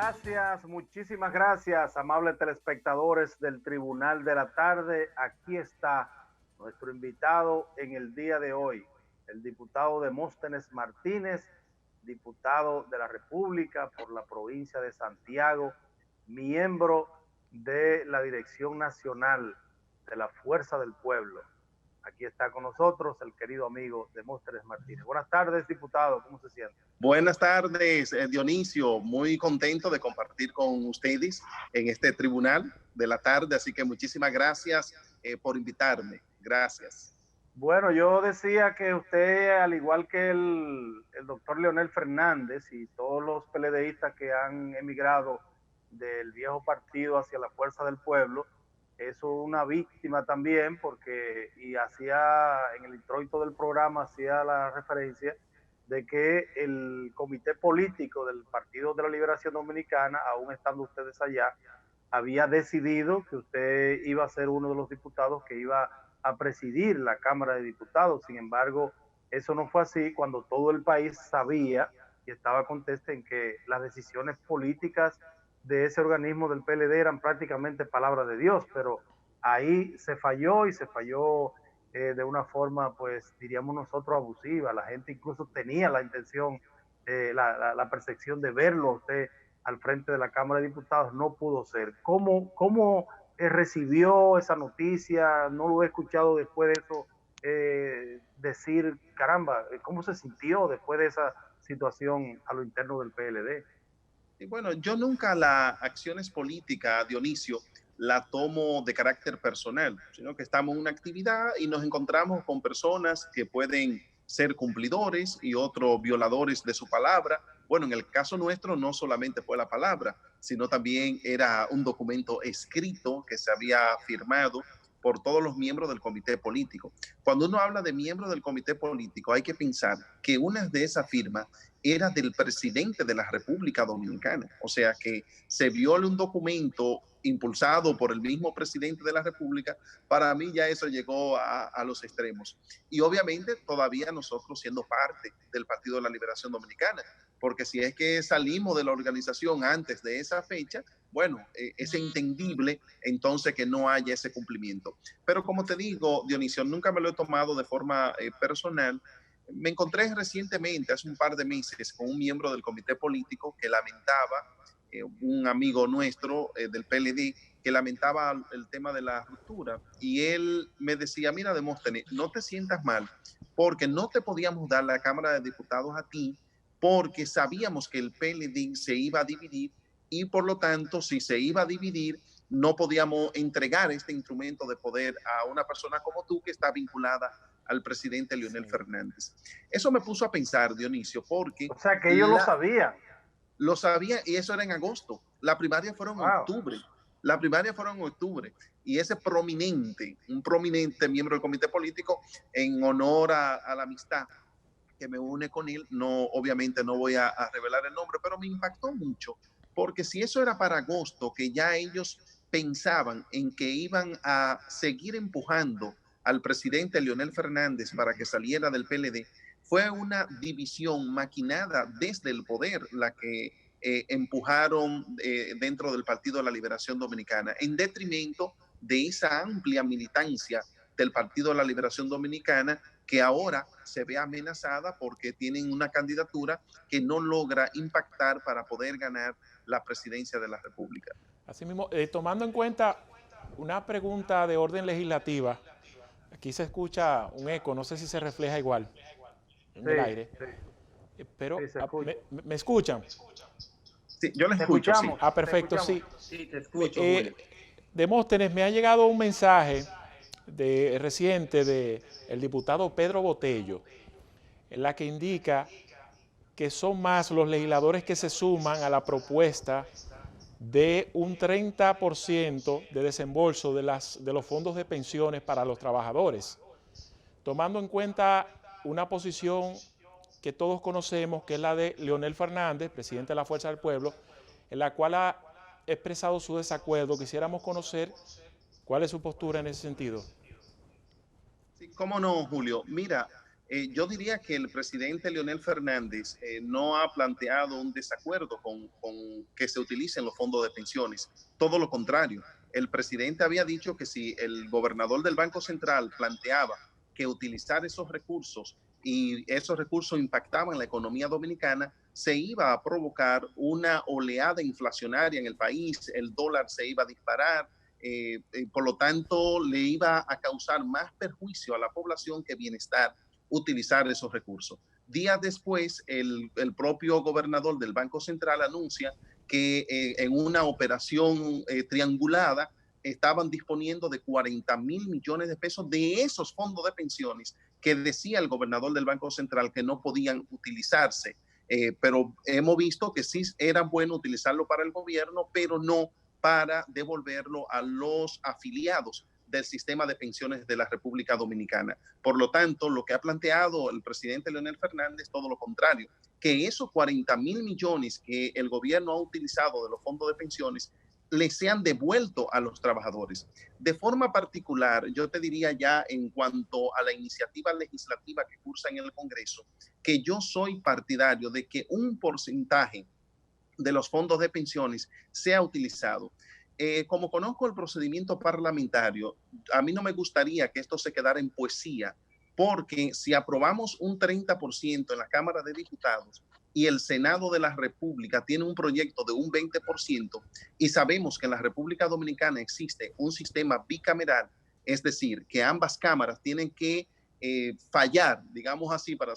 Gracias, muchísimas gracias, amables telespectadores del Tribunal de la Tarde. Aquí está nuestro invitado en el día de hoy, el diputado Demóstenes Martínez, diputado de la República por la provincia de Santiago, miembro de la Dirección Nacional de la Fuerza del Pueblo. Aquí está con nosotros el querido amigo Demóstenes Martínez. Buenas tardes, diputado, ¿cómo se siente? Buenas tardes, Dionisio. Muy contento de compartir con ustedes en este tribunal de la tarde, así que muchísimas gracias por invitarme. Gracias. Bueno, yo decía que usted, al igual que el doctor Leonel Fernández y todos los PLDistas que han emigrado del viejo partido hacia la Fuerza del Pueblo, es una víctima también, porque, y hacía, en el introito del programa, hacía la referencia de que el comité político del Partido de la Liberación Dominicana, aún estando ustedes allá, había decidido que usted iba a ser uno de los diputados que iba a presidir la Cámara de Diputados. Sin embargo, eso no fue así cuando todo el país sabía y estaba contento en que las decisiones políticas de ese organismo del PLD eran prácticamente palabra de Dios, pero ahí se falló y se falló de una forma, pues diríamos nosotros, abusiva. La gente incluso tenía la intención, la percepción de verlo a usted al frente de la Cámara de Diputados. No pudo ser. ¿Cómo recibió esa noticia? No lo he escuchado después de eso decir, caramba, ¿cómo se sintió después de esa situación a lo interno del PLD? Y bueno, yo nunca las acciones políticas, Dionisio, la tomo de carácter personal, sino que estamos en una actividad y nos encontramos con personas que pueden ser cumplidores y otros violadores de su palabra. Bueno, en el caso nuestro no solamente fue la palabra, sino también era un documento escrito que se había firmado por todos los miembros del comité político. Cuando uno habla de miembros del comité político, hay que pensar que una de esas firmas era del presidente de la República Dominicana. O sea que se viola un documento impulsado por el mismo presidente de la República. Para mí ya eso llegó a los extremos. Y obviamente todavía nosotros siendo parte del Partido de la Liberación Dominicana, porque si es que salimos de la organización antes de esa fecha, bueno, es entendible entonces que no haya ese cumplimiento. Pero como te digo, Dionisio, nunca me lo he tomado de forma personal. Me encontré recientemente, hace un par de meses, con un miembro del comité político que lamentaba, un amigo nuestro del PLD, que lamentaba el tema de la ruptura. Y él me decía, mira, Demóstenes, no te sientas mal, porque no te podíamos dar la Cámara de Diputados a ti, porque sabíamos que el PLD se iba a dividir y por lo tanto, si se iba a dividir, no podíamos entregar este instrumento de poder a una persona como tú que está vinculada al presidente Leonel Fernández. Eso me puso a pensar, Dionisio, porque O sea, que ellos lo sabían. lo sabía y eso era en agosto. La primaria fueron en Wow. octubre. La primaria fueron en octubre. Y ese prominente, un prominente miembro del comité político, en honor a la amistad que me une con él, no, obviamente no voy a revelar el nombre, pero me impactó mucho, porque si eso era para agosto, que ya ellos pensaban en que iban a seguir empujando al presidente Leonel Fernández para que saliera del PLD, fue una división maquinada desde el poder la que empujaron dentro del Partido de la Liberación Dominicana, en detrimento de esa amplia militancia del Partido de la Liberación Dominicana, que ahora se ve amenazada porque tienen una candidatura que no logra impactar para poder ganar la presidencia de la República. Asimismo, tomando en cuenta una pregunta de orden legislativa, aquí se escucha un eco, no sé si se refleja igual en el Sí, aire, sí, pero sí, se escucha. ¿me escuchan? Sí, yo lo Te escucho, sí. escuchamos. Perfecto, sí. Sí, te escucho, Julio. Demóstenes, me ha llegado un mensaje reciente del diputado Pedro Botello, en la que indica que son más los legisladores que se suman a la propuesta de un 30% de desembolso de los fondos de pensiones para los trabajadores, tomando en cuenta una posición que todos conocemos, que es la de Leonel Fernández, presidente de la Fuerza del Pueblo, en la cual ha expresado su desacuerdo. Quisiéramos conocer cuál es su postura en ese sentido. Sí, cómo no, Julio. Mira, Yo diría que el presidente Leonel Fernández no ha planteado un desacuerdo con que se utilicen los fondos de pensiones. Todo lo contrario. El presidente había dicho que si el gobernador del Banco Central planteaba que utilizar esos recursos y esos recursos impactaban la economía dominicana, se iba a provocar una oleada inflacionaria en el país, el dólar se iba a disparar, por lo tanto le iba a causar más perjuicio a la población que bienestar utilizar esos recursos. Días después, el propio gobernador del Banco Central anuncia que en una operación triangulada estaban disponiendo de 40,000 millones de pesos de esos fondos de pensiones que decía el gobernador del Banco Central que no podían utilizarse. Pero hemos visto que sí era bueno utilizarlo para el gobierno, pero no para devolverlo a los afiliados del sistema de pensiones de la República Dominicana. Por lo tanto, lo que ha planteado el presidente Leonel Fernández, todo lo contrario, que esos 40,000 millones que el gobierno ha utilizado de los fondos de pensiones les sean devueltos a los trabajadores. De forma particular, yo te diría ya en cuanto a la iniciativa legislativa que cursa en el Congreso, que yo soy partidario de que un porcentaje de los fondos de pensiones sea utilizado. Como conozco el procedimiento parlamentario, a mí no me gustaría que esto se quedara en poesía, porque si aprobamos un 30% en la Cámara de Diputados y el Senado de la República tiene un proyecto de un 20% y sabemos que en la República Dominicana existe un sistema bicameral, es decir, que ambas cámaras tienen que fallar, digamos así, para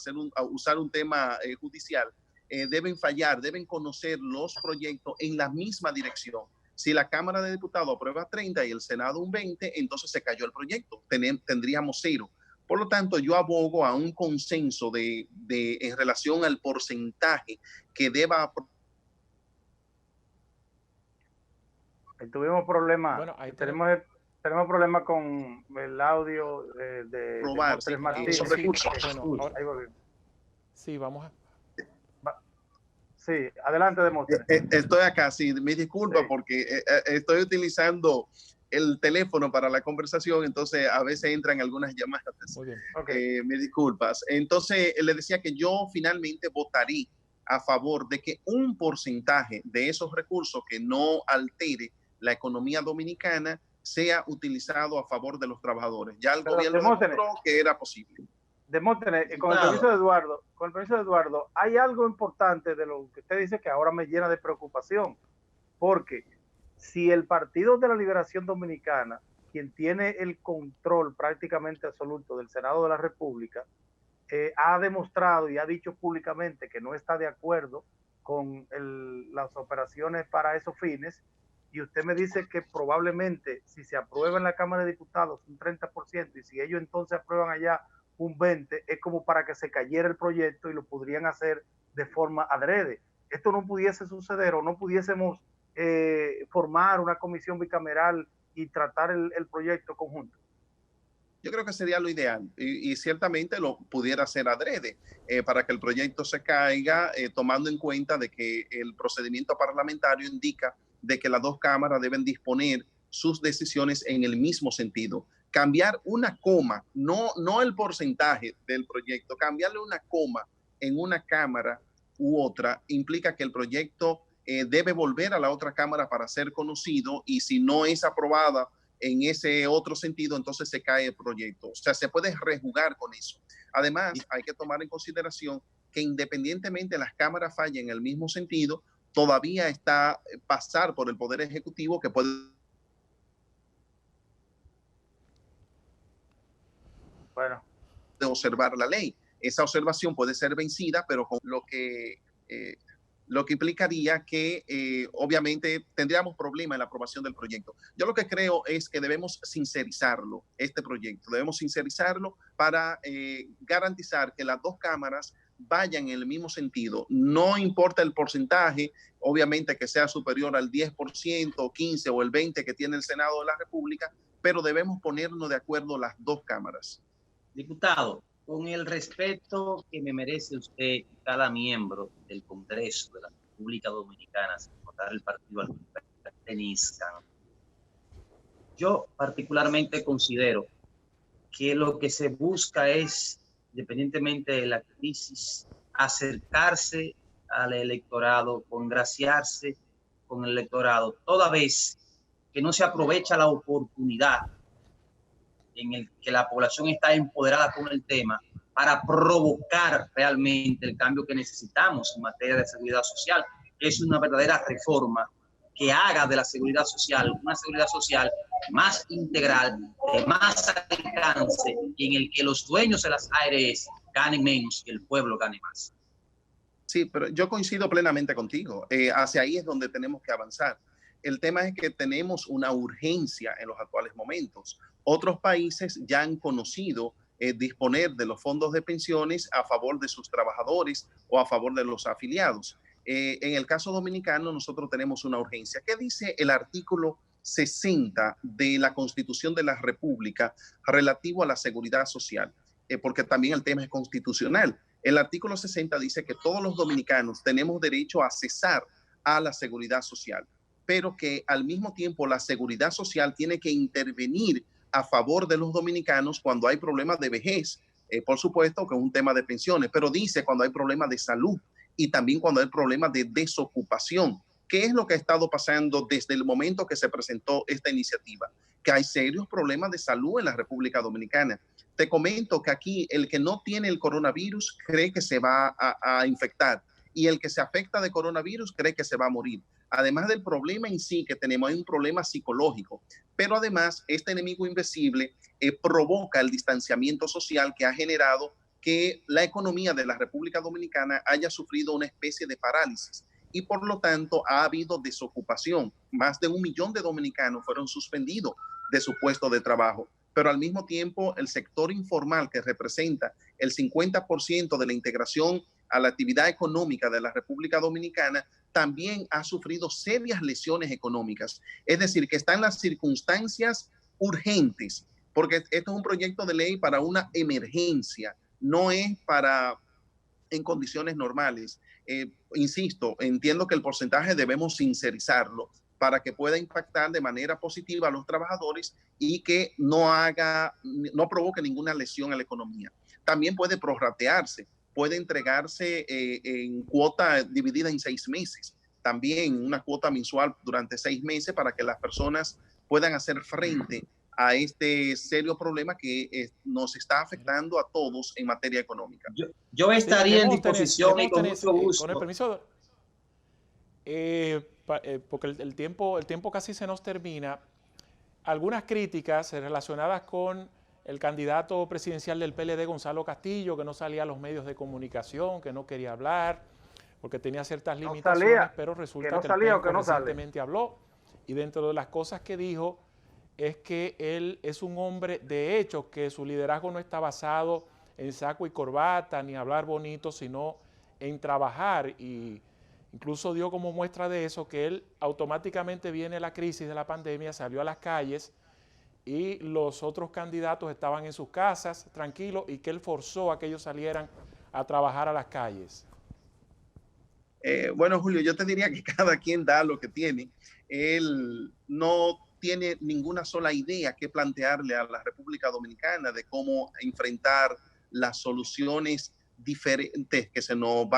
usar un tema judicial, deben fallar, deben conocer los proyectos en la misma dirección. Si la Cámara de Diputados aprueba 30 y el Senado un 20, entonces se cayó el proyecto, tendríamos 0. Por lo tanto, yo abogo a un consenso en relación al porcentaje que deba. Tuvimos problemas. Bueno, ahí tenemos problemas con el audio de probar esos recursos. Bueno, sí, vamos a... Sí, adelante, Demóstenes. Estoy acá, sí, me disculpa, sí, porque estoy utilizando el teléfono para la conversación, entonces a veces entran algunas llamadas. Muy bien. Okay. Me disculpas. Entonces, le decía que yo finalmente votaré a favor de que un porcentaje de esos recursos que no altere la economía dominicana sea utilizado a favor de los trabajadores. Ya el gobierno demostró que era posible. Demóstenes, con el permiso de Eduardo, hay algo importante de lo que usted dice que ahora me llena de preocupación, porque si el Partido de la Liberación Dominicana, quien tiene el control prácticamente absoluto del Senado de la República, ha demostrado y ha dicho públicamente que no está de acuerdo con las operaciones para esos fines, y usted me dice que probablemente si se aprueba en la Cámara de Diputados un 30% y si ellos entonces aprueban allá un 20%, es como para que se cayera el proyecto y lo podrían hacer de forma adrede. Esto no pudiese suceder o no pudiésemos formar una comisión bicameral y tratar el proyecto conjunto. Yo creo que sería lo ideal y ciertamente lo pudiera hacer adrede para que el proyecto se caiga, tomando en cuenta de que el procedimiento parlamentario indica de que las dos cámaras deben disponer sus decisiones en el mismo sentido. Cambiar una coma, no el porcentaje del proyecto, cambiarle una coma en una cámara u otra implica que el proyecto debe volver a la otra cámara para ser conocido, y si no es aprobada en ese otro sentido, entonces se cae el proyecto. O sea, se puede rejugar con eso. Además, hay que tomar en consideración que independientemente las cámaras fallen en el mismo sentido, todavía está pasar por el Poder Ejecutivo, que puede... Bueno, de observar la ley. Esa observación puede ser vencida, pero con lo que implicaría que obviamente tendríamos problemas en la aprobación del proyecto. Yo lo que creo es que debemos sincerizarlo, este proyecto, debemos sincerizarlo para garantizar que las dos cámaras vayan en el mismo sentido. No importa el porcentaje, obviamente que sea superior al 10%, 15% o el 20% que tiene el Senado de la República, pero debemos ponernos de acuerdo las dos cámaras. Diputado, con el respeto que me merece usted y cada miembro del Congreso de la República Dominicana, sin importar el partido al que pertenezcan, yo particularmente considero que lo que se busca es independientemente de la crisis, acercarse al electorado, congraciarse con el electorado, toda vez que no se aprovecha la oportunidad en el que la población está empoderada con el tema para provocar realmente el cambio que necesitamos en materia de seguridad social. Es una verdadera reforma que haga de la seguridad social una seguridad social más integral, de más alcance, y en el que los dueños de las ARS ganen menos y el pueblo gane más. Sí, pero yo coincido plenamente contigo. Hacia ahí es donde tenemos que avanzar. El tema es que tenemos una urgencia en los actuales momentos. Otros países ya han conocido disponer de los fondos de pensiones a favor de sus trabajadores o a favor de los afiliados. En el caso dominicano, nosotros tenemos una urgencia. ¿Qué dice el artículo 60 de la Constitución de la República relativo a la seguridad social? Porque también el tema es constitucional. El artículo 60 dice que todos los dominicanos tenemos derecho a accesar a la seguridad social, pero que al mismo tiempo la seguridad social tiene que intervenir a favor de los dominicanos cuando hay problemas de vejez, por supuesto que es un tema de pensiones, pero dice cuando hay problemas de salud y también cuando hay problemas de desocupación. ¿Qué es lo que ha estado pasando desde el momento que se presentó esta iniciativa? Que hay serios problemas de salud en la República Dominicana. Te comento que aquí el que no tiene el coronavirus cree que se va a infectar y el que se afecta de coronavirus cree que se va a morir. Además del problema en sí que tenemos, hay un problema psicológico, pero además este enemigo invisible provoca el distanciamiento social que ha generado que la economía de la República Dominicana haya sufrido una especie de parálisis y por lo tanto ha habido desocupación. Más de 1 millón de dominicanos fueron suspendidos de su puesto de trabajo, pero al mismo tiempo el sector informal, que representa el 50% de la integración a la actividad económica de la República Dominicana, también ha sufrido serias lesiones económicas. Es decir, que están las circunstancias urgentes, porque esto es un proyecto de ley para una emergencia, no es para en condiciones normales. Insisto, entiendo que el porcentaje debemos sincerizarlo para que pueda impactar de manera positiva a los trabajadores y que no provoque ninguna lesión a la economía. También puede prorratearse, puede entregarse en cuota dividida en 6 meses, también una cuota mensual durante 6 meses para que las personas puedan hacer frente a este serio problema que nos está afectando a todos en materia económica. Yo estaría en disposición y con mucho gusto. Con el permiso, porque el tiempo casi se nos termina, algunas críticas relacionadas con el candidato presidencial del PLD, Gonzalo Castillo, que no salía a los medios de comunicación, que no quería hablar, porque tenía ciertas limitaciones, pero resulta que el PENCO recientemente habló, y dentro de las cosas que dijo es que él es un hombre de hecho, que su liderazgo no está basado en saco y corbata, ni hablar bonito, sino en trabajar, y incluso dio como muestra de eso que él automáticamente viene la crisis de la pandemia, salió a las calles y los otros candidatos estaban en sus casas tranquilos y que él forzó a que ellos salieran a trabajar a las calles. Bueno, Julio, yo te diría que cada quien da lo que tiene. Él no tiene ninguna sola idea que plantearle a la República Dominicana de cómo enfrentar las soluciones diferentes que se nos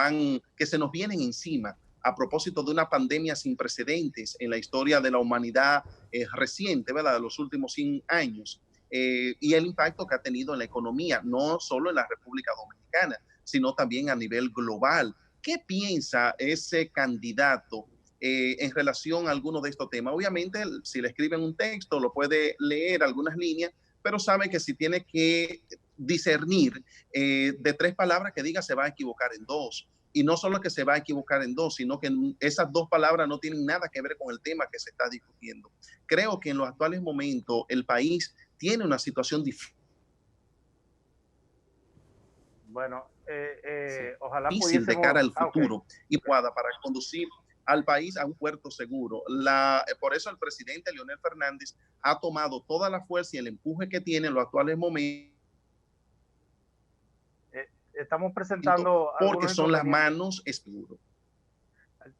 vienen encima a propósito de una pandemia sin precedentes en la historia de la humanidad reciente, ¿verdad? De los últimos 100 años. Y el impacto que ha tenido en la economía, no solo en la República Dominicana, sino también a nivel global. ¿Qué piensa ese candidato en relación a alguno de estos temas? Obviamente, si le escriben un texto, lo puede leer algunas líneas, pero sabe que si tiene que discernir de 3 palabras que diga, se va a equivocar en 2. Y no solo que se va a equivocar en 2, sino que esas 2 palabras no tienen nada que ver con el tema que se está discutiendo. Creo que en los actuales momentos el país tiene una situación difícil. Bueno, sí, ojalá difícil de cara al futuro y pueda para conducir al país a un puerto seguro. Por eso el presidente Leonel Fernández ha tomado toda la fuerza y el empuje que tiene en los actuales momentos. Estamos presentando porque son las manos seguro.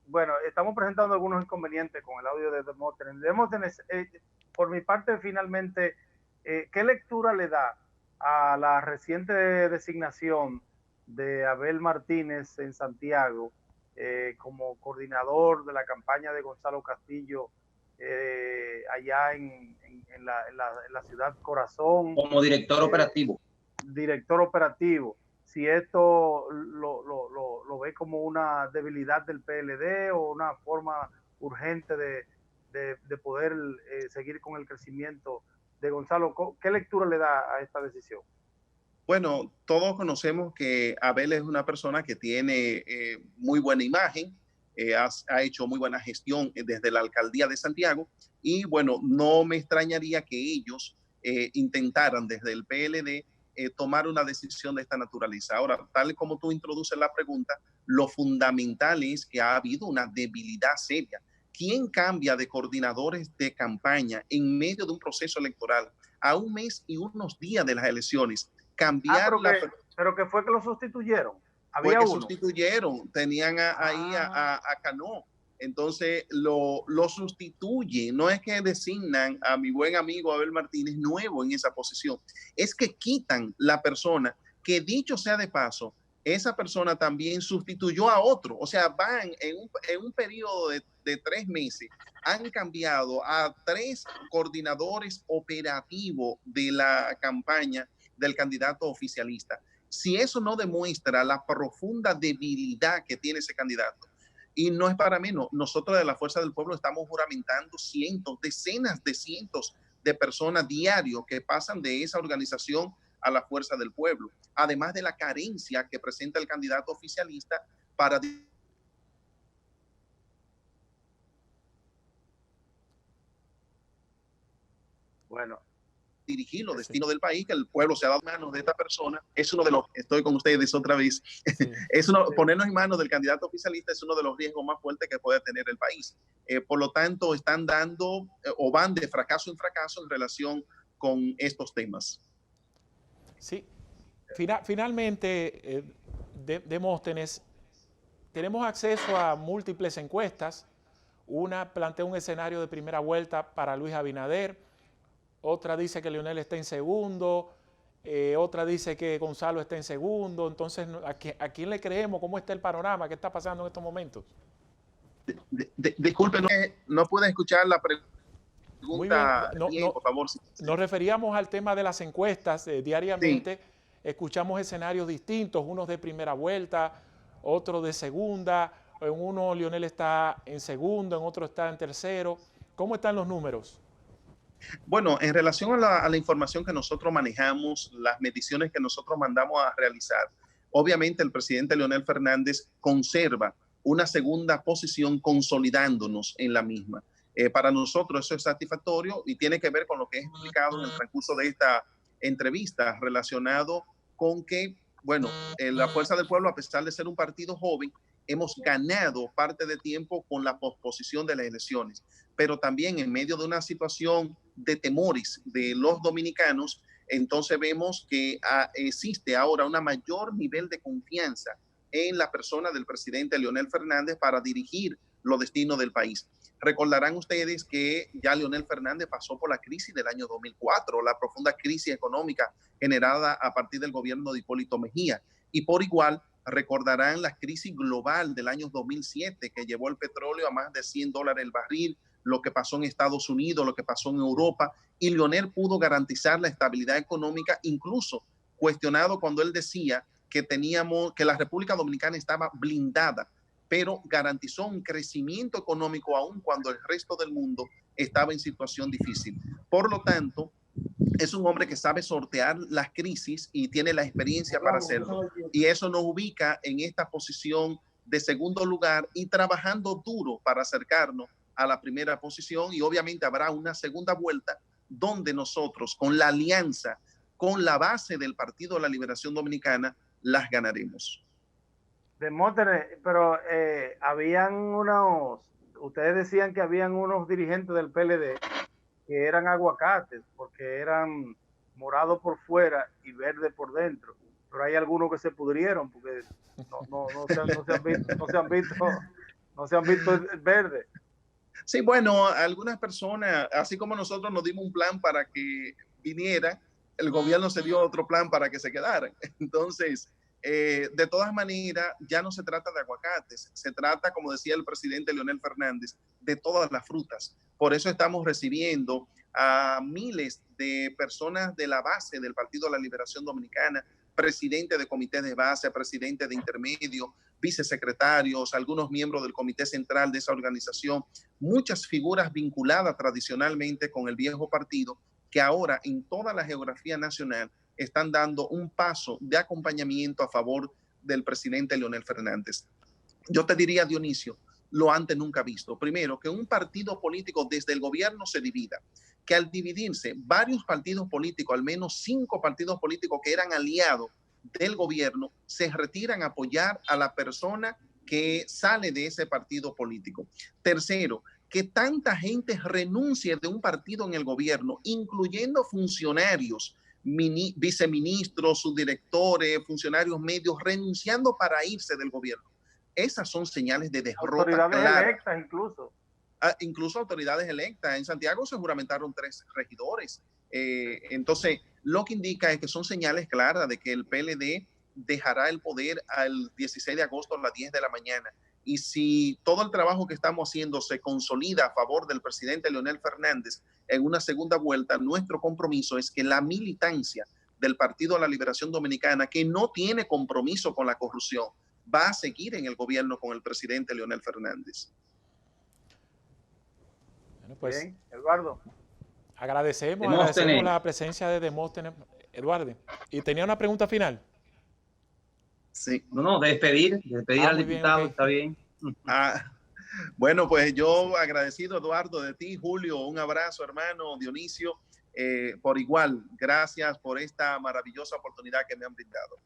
Bueno, estamos presentando algunos inconvenientes con el audio de Demóstenes. Por mi parte, finalmente, ¿qué lectura le da a la reciente designación de Abel Martínez en Santiago como coordinador de la campaña de Gonzalo Castillo allá en la ciudad Corazón. Como director operativo. Director operativo. Si esto lo ve como una debilidad del PLD o una forma urgente de poder seguir con el crecimiento de Gonzalo, ¿qué lectura le da a esta decisión? Bueno, todos conocemos que Abel es una persona que tiene muy buena imagen, ha hecho muy buena gestión desde la alcaldía de Santiago y bueno, no me extrañaría que ellos intentaran desde el PLD tomar una decisión de esta naturaleza. Ahora, tal como tú introduces la pregunta, lo fundamental es que ha habido una debilidad seria. ¿Quién cambia de coordinadores de campaña en medio de un proceso electoral a un mes y unos días de las elecciones? Cambiar pero que fue que lo sustituyeron. Había uno. Sustituyeron, tenían ahí a Cano. Entonces lo sustituye. No es que designan a mi buen amigo Abel Martínez nuevo en esa posición. Es que quitan la persona que, dicho sea de paso, esa persona también sustituyó a otro. O sea, van en un periodo de 3 meses, han cambiado a 3 coordinadores operativos de la campaña del candidato oficialista. Si eso no demuestra la profunda debilidad que tiene ese candidato, y no es para menos, nosotros de la Fuerza del Pueblo estamos juramentando decenas de cientos de personas diarios que pasan de esa organización a la Fuerza del Pueblo, además de la carencia que presenta el candidato oficialista para dirigir los destinos del país, que el pueblo se ha dado en manos de esta persona. Es uno de los, estoy con ustedes otra vez, ponernos en manos del candidato oficialista es uno de los riesgos más fuertes que puede tener el país. Por lo tanto, están dando o van de fracaso en fracaso en relación con estos temas. Sí, finalmente, Demóstenes, tenemos acceso a múltiples encuestas. Una plantea un escenario de primera vuelta para Luis Abinader, otra dice que Leonel está en segundo, otra dice que Gonzalo está en segundo. Entonces, ¿a quién le creemos? ¿Cómo está el panorama? ¿Qué está pasando en estos momentos? Disculpe, no pude escuchar la pregunta bien, por favor. Sí. Nos referíamos al tema de las encuestas. Diariamente sí. Escuchamos escenarios distintos, unos de primera vuelta, otros de segunda. En uno Leonel está en segundo, en otro está en tercero. ¿Cómo están los números? Bueno, en relación a la información que nosotros manejamos, las mediciones que nosotros mandamos a realizar, obviamente el presidente Leonel Fernández conserva una segunda posición consolidándonos en la misma. Para nosotros eso es satisfactorio y tiene que ver con lo que he explicado en el transcurso de esta entrevista relacionado con que, bueno, la Fuerza del Pueblo, a pesar de ser un partido joven, hemos ganado parte de tiempo con la posposición de las elecciones, pero también en medio de una situación de temores de los dominicanos, entonces vemos que existe ahora un mayor nivel de confianza en la persona del presidente Leonel Fernández para dirigir los destinos del país. Recordarán ustedes que ya Leonel Fernández pasó por la crisis del año 2004, la profunda crisis económica generada a partir del gobierno de Hipólito Mejía, y por igual recordarán la crisis global del año 2007 que llevó el petróleo a más de $100 el barril, lo que pasó en Estados Unidos, lo que pasó en Europa, y Leonel pudo garantizar la estabilidad económica, incluso cuestionado cuando él decía que la República Dominicana estaba blindada, pero garantizó un crecimiento económico aún cuando el resto del mundo estaba en situación difícil. Por lo tanto, es un hombre que sabe sortear las crisis y tiene la experiencia para hacerlo. Y eso nos ubica en esta posición de segundo lugar y trabajando duro para acercarnos a la primera posición. Y obviamente habrá una segunda vuelta donde nosotros, con la alianza, con la base del Partido de la Liberación Dominicana, las ganaremos. Demóstenes, pero ustedes decían que habían unos dirigentes del PLD que eran aguacates, porque eran morados por fuera y verde por dentro. Pero hay algunos que se pudrieron porque no se han visto verde. Sí, bueno, algunas personas, así como nosotros nos dimos un plan para que vinieran, el gobierno se dio otro plan para que se quedaran. Entonces, de todas maneras, ya no se trata de aguacates, se trata, como decía el presidente Leonel Fernández, de todas las frutas. Por eso estamos recibiendo a miles de personas de la base del Partido de la Liberación Dominicana, presidente de comités de base, presidente de intermedio, vicesecretarios, algunos miembros del comité central de esa organización, muchas figuras vinculadas tradicionalmente con el viejo partido, que ahora en toda la geografía nacional están dando un paso de acompañamiento a favor del presidente Leonel Fernández. Yo te diría, Dionisio, lo antes nunca visto. Primero, que un partido político desde el gobierno se divida, que al dividirse varios partidos políticos, al menos 5 partidos políticos que eran aliados del gobierno, se retiran a apoyar a la persona que sale de ese partido político. Tercero, que tanta gente renuncie de un partido en el gobierno, incluyendo funcionarios, viceministros, subdirectores, funcionarios medios, renunciando para irse del gobierno. Esas son señales de derrota. Autoridades electas incluso. Incluso autoridades electas. En Santiago se juramentaron 3 regidores. Entonces, lo que indica es que son señales claras de que el PLD dejará el poder al 16 de agosto a las 10 de la mañana. Y si todo el trabajo que estamos haciendo se consolida a favor del presidente Leonel Fernández en una segunda vuelta, nuestro compromiso es que la militancia del Partido de la Liberación Dominicana, que no tiene compromiso con la corrupción, va a seguir en el gobierno con el presidente Leonel Fernández. Bueno, pues, bien, Eduardo. Agradecemos la presencia de Demóstenes. Eduardo, ¿y tenía una pregunta final? Sí. No, despedir al diputado, bien, okay. Está bien. Bueno, pues yo agradecido, Eduardo, de ti, Julio, un abrazo, hermano, Dionisio, por igual, gracias por esta maravillosa oportunidad que me han brindado.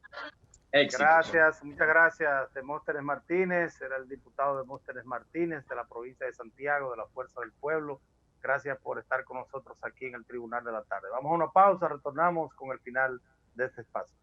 Éxito. Gracias, muchas gracias, Demóstenes Martínez, era el diputado Demóstenes Martínez de la provincia de Santiago, de la Fuerza del Pueblo. Gracias por estar con nosotros aquí en el Tribunal de la Tarde. Vamos a una pausa, retornamos con el final de este espacio.